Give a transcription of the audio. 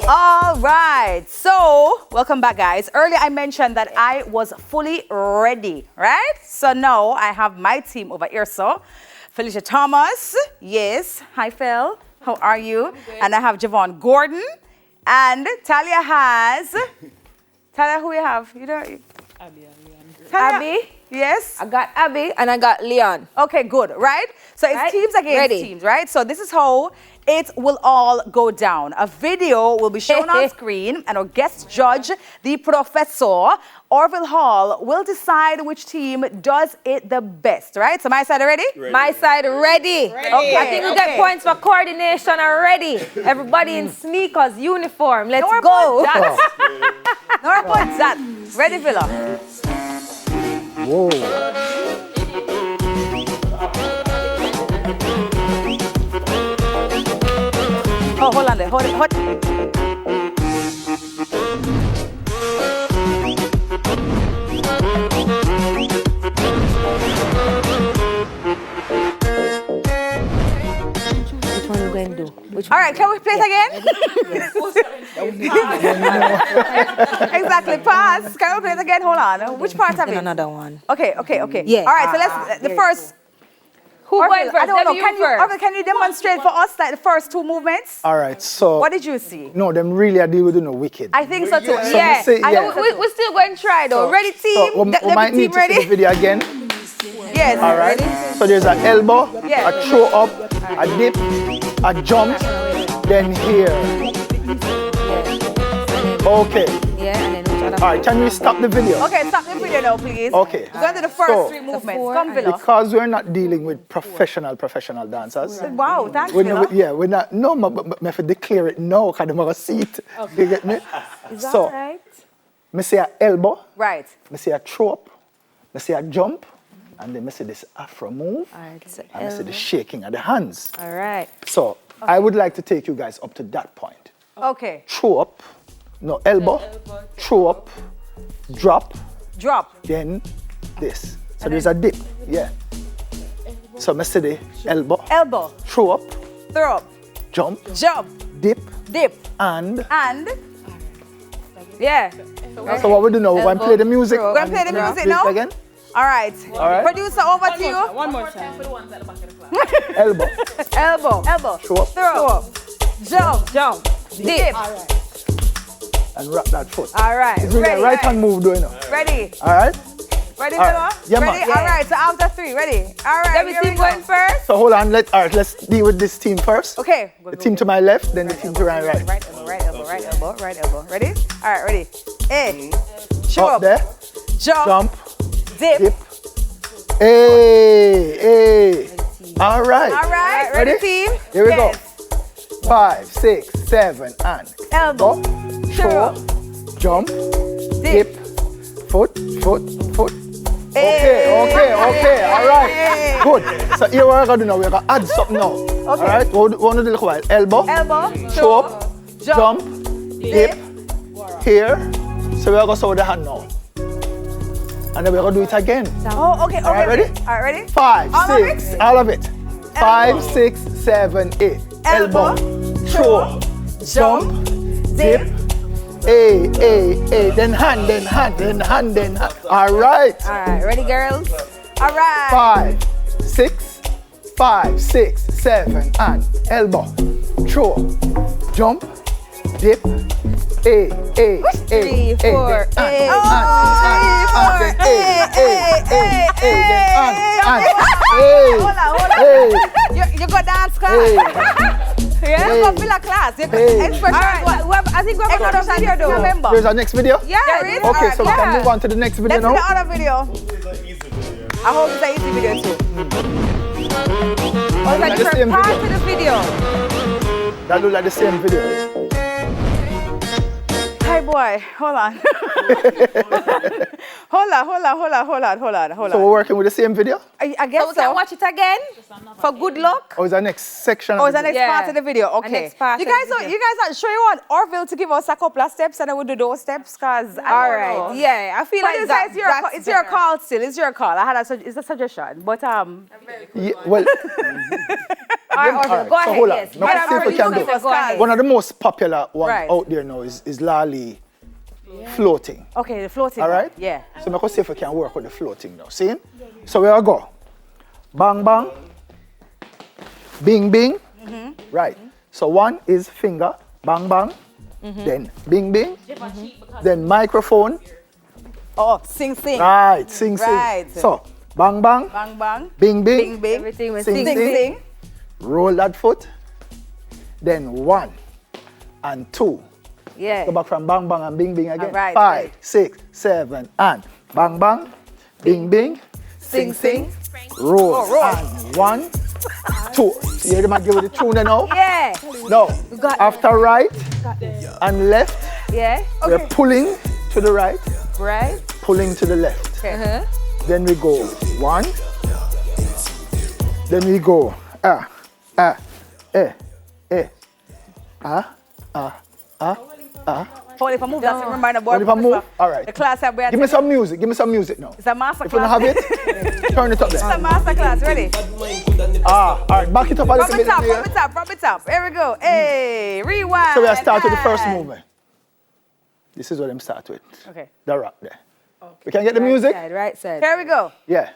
All right, so welcome back, guys. Earlier I mentioned that I was fully ready, right? So now I have my team over here. So Felicia Thomas, yes. Hi, Phil. How are you? And I have Javon Gordon, and Talia has. Talia, who you have? You don't. Abby. Yes. I got Abby and I got Leon. Okay, good, right? So it's right? teams against Ready. teams, right? So this is how it will all go down. A video will be shown on screen, and our guest judge, the professor, Orville Hall, will decide which team does it the best, right? So my side ready? My side ready. Okay, I think we get points for coordination already. Everybody in sneakers, uniform. Let's Don't go. worry about that. Don't worry about that. Ready, Villa? Whoa. Oh, hold on there. Hold it. Which one are we going to do? All right, can we play it again? Exactly, pass. Can we play it again? Hold on. Which part of it? Another one. Okay. Yeah. All right, so let's, the first. Who going first? I don't know. First. Can you demonstrate for us like the first two movements? All right, so. What did you see? No, them really are dealing with the wicked. I think so too. Yeah. say, I know, yeah. we're still going to try though. Ready, team? So, we might team need to ready? see the video again. Yes. All right. So there's an elbow, Yeah. a throw up, a dip, a jump, then here. Okay. Yeah, and then which other? All right, can we stop the video? Okay, stop the video now, please. Okay. We're going to the first So- three movements. four Come, and- Villa. Because we're not dealing with professional dancers. Wow, thanks, We're Villa. not, yeah, we're not. No, but I have to declare it now, because I'm going to see it. You get me? Is that So, right? I see a elbow, Right. I see a throw up, I see a jump, and then I see this afro move, All right, so and I see elbow. the shaking of the hands. All right. So, I would like to take you guys up to that point. Okay. Throw up, no, elbow, throw up, drop, Drop. then this. So there's a dip, yeah. So I see the elbow, Elbow. throw up, Throw up. jump, Jump. dip, Dip. and. And Yeah. So what we do now, we're going to play the music. throw up. we're going to play the Play music it now? again. All right. right. Producer, over to you. One more time. Elbow, Elbow. Elbow. throw up, Throw up. Jump. Jump. Dip. and wrap that foot. All right. It's really Ready. a right hand move doing now. Ready. All right? Ready, All right. Villa? Yeah, man. Ready? Yeah. All right. So after three. Ready. All right. Let me here see we going go. first. So hold on, let's deal with this team first. Okay. The team to my left, then the team to my right. Right elbow, right elbow, right elbow, right elbow. Ready? All right, ready. Hey. Show Up up. there, Jump. jump, Dip. dip. Hey. All right. All right. Ready? Ready, team? Here we go. Yes. 5, 6, 7, and Elbow. go. Throw, jump, dip, foot. Okay. All right. Hey. Good. So here we're gonna do now. We're gonna add something now. Okay. All right. We want to do like elbow, Elbow. throw up, jump, dip, here. So we're gonna show the hand now. And then we're gonna do it again. Oh, okay. All right, okay. ready? All right, ready? 5, All of 6, it? all of it. 5, 6, 7, 8. Elbow, throw, jump, dip. Hey. Then hand. All right. All right. Ready, girls? All right. 5, 6, 7, and elbow, throw, jump, dip. Hey. 3, 4, Then Oh, Hold on. Hey. You got dance class. Hey. Yeah. You got villa class. You got Hey. expression. All right. I think we're going to Expression video though. remember. There's our next video? Yeah. There is? Okay, so we Alright, can move on to the next video Let's see the now. other video. I hope it's an easy video too. Oh, Like it's the a same different part video. of the video. That look like the same video. Hi boy, hold on. hold on. So we're working with the same video? I guess So we can watch it again for good luck. Or is that next section? Oh, of is that the next video? Yeah. part of the video? Okay. next part you of guys the don't, video. you guys are sure you want Orville to give us a couple of steps and I will do those steps? Cause All right. Yeah, I feel But like it's, that, it's your call, it's your call still. It's your call. I had it's a suggestion, but Yeah, well, right, go so ahead, hold on. yes. Now let's see if we can do Go it. ahead. One of the most popular ones Right. out there now is Lali floating. Okay, the floating. All right? Yeah. So I'm going to see if we can work with the floating now. See? So where I go? Bang, bang. Bing, bing. Right. So one is finger. Bang, bang. Then bing, bing. Then microphone. Oh, sing, sing. Right. Sing, sing. Right. So bang, bang. Bang, bang. Bing, bing. Bing, bing. Everything was Sing, sing, Sing, sing. sing. Roll that foot. Then 1 and 2. Yeah. Go back from bang, bang and bing, bing again. All right, 5, right. 6, 7 and bang, bang. Bing, bing. Sing, sing. Roll. roll. And 1, 2. You hear them give it the tune now? Yeah. No. got After right and left, Yeah. we're pulling to the right, Right. pulling to the left. Uh-huh. Then we go 1. Then we go Hold if I move, that's a reminder. Hold if I move? All right. The class that we are Give me some music. Give me some music now. It's a master If you don't class. have it, turn it up It's a there. master class. Ready? All right. Back it up a Rub little it bit up, here. rub it up, rub it up. Here we go. Hey, rewind. So we start with the first and- movement. This is what I'm start with. Okay. The rock there. We can get the music? Right side. Here we go. Yeah.